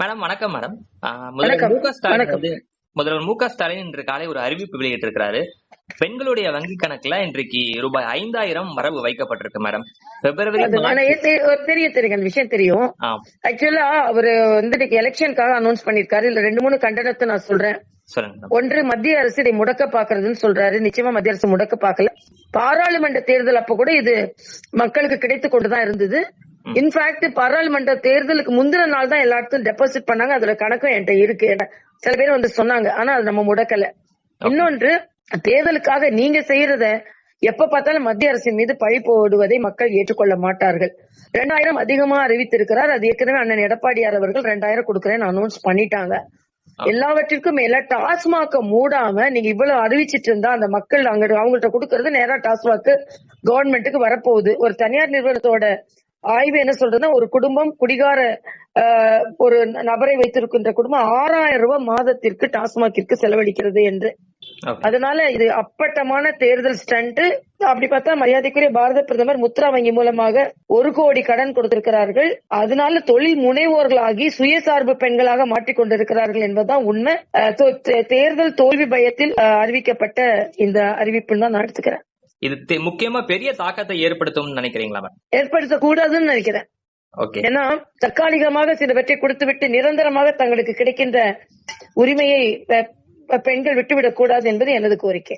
Madam வணக்கம் madam. முதல்வர் வணக்கம். மு க ஸ்டாலின் வணக்கம். முதல்வர் மு க ஸ்டாலின் இன்று காலை ஒரு அறிவிப்பு வெளியிட்டிருக்கிறாரு. பெண்களுடைய வங்கி கணக்குல இன்றைக்கு ரூபாய் 5000 வரவு வைக்கப்பட்டிருக்கு மேடம். பிப்ரவரி தெரியும் விஷயம் தெரியும். ஆக்சுவலா அவரு இன்னைக்கு எலெக்ஷனுக்காக அனௌன்ஸ் பண்ணிருக்காரு. இல்ல 2-3 கண்டனத்தை நான் சொல்றேன். ஒன்று, மத்திய அரசு இதை முடக்க பாக்குறதுன்னு சொல்றாரு. நிச்சயமா மத்திய அரசு முடக்க பாக்கல. பாராளுமன்ற தேர்தல் அப்ப கூட இது மக்களுக்கு கிடைத்து கொண்டுதான் இருந்தது. இன்ஃபேக்ட் பாராளுமன்ற தேர்தலுக்கு முந்தின நாள் தான் எல்லா இடத்தும் டெபாசிட் பண்ணாங்க. அதோட கணக்கும் என்கிட்ட இருக்கு. சில பேர் வந்து சொன்னாங்க. ஆனா அது நம்ம முடக்கல. இன்னொன்று, தேர்தலுக்காக நீங்க செய்யறத எப்ப பார்த்தாலும் மத்திய அரசின் மீது பழி போடுவதை மக்கள் ஏற்றுக்கொள்ள மாட்டார்கள். 2000 அதிகமா அறிவித்திருக்கிறார். அது ஏற்கனவே அண்ணன் எடப்பாடியார் அவர்கள் 2000 கொடுக்கறேன்னு அனௌன்ஸ் பண்ணிட்டாங்க. எல்லாவற்றிற்கும் மேல டாஸ்மாக மூடாம நீங்க இவ்வளவு அறிவிச்சிட்டு இருந்தா அந்த மக்கள் அவங்கள்ட்ட கொடுக்கறது நேரா டாஸ்மாக் கவர்மெண்ட்டுக்கு வரப்போகுது. ஒரு தனியார் நிறுவனத்தோட ஆய்வு என்ன சொல்றதுன்னா, ஒரு குடும்பம் குடிகார ஒரு நபரை வைத்திருக்கின்ற குடும்பம் 6000 ரூபாய் மாதத்திற்கு டாஸ்மாகிற்கு செலவழிக்கிறது என்று. அதனால இது அப்பட்டமான தேர்தல் ஸ்டண்ட். அப்படி பார்த்தா மரியாதைக்குரிய பாரத பிரதமர் முத்ரா வங்கி மூலமாக 1 கோடி கடன் கொடுத்திருக்கிறார்கள். அதனால தொழில் முனைவோர்களாகி சுயசார்பு பெண்களாக மாற்றிக்கொண்டிருக்கிறார்கள் என்பதுதான் உண்மை. தேர்தல் தோல்வி பயத்தில் அறிவிக்கப்பட்ட இந்த அறிவிப்புன்னு தான் நான் எடுத்துக்கிறேன். இது முக்கியமா பெரிய தாக்கத்தை ஏற்படுத்தும் நினைக்கிறீங்களா? ஏற்படுத்த கூடாதுன்னு நினைக்கிறேன். ஏன்னா தற்காலிகமாக சிலவற்றை கொடுத்துவிட்டு நிரந்தரமாக தங்களுக்கு கிடைக்கின்ற உரிமையை பெண்கள் விட்டுவிடக் கூடாது என்பது எனது கோரிக்கை.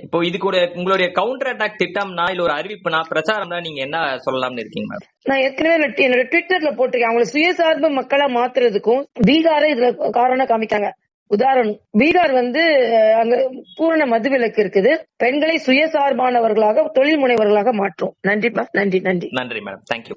இப்போ இது கூட உங்களுடைய கவுண்டர் அட்டாக் திட்டம்னா இல்ல ஒரு அறிவிப்புனா பிரச்சாரம்னா நீங்க என்ன சொல்லலாம்னு இருக்கீங்க? நான் ஏற்கனவே என்னோட ட்விட்டர்ல போட்டிருக்கேன். அவங்களை சுயசார்பு மக்களா மாத்துறதுக்கும் பீகாரை இதுல காரணம் காமிக்காங்க. உதாரணம், பீகார் அங்க பூரண மதுவிலக்கு இருக்குது. பெண்களை சுயசார்பானவர்களாக தொழில் முனைவர்களாக மாற்றும். நன்றிப்பா. நன்றி. நன்றி மேடம். தேங்க்யூ.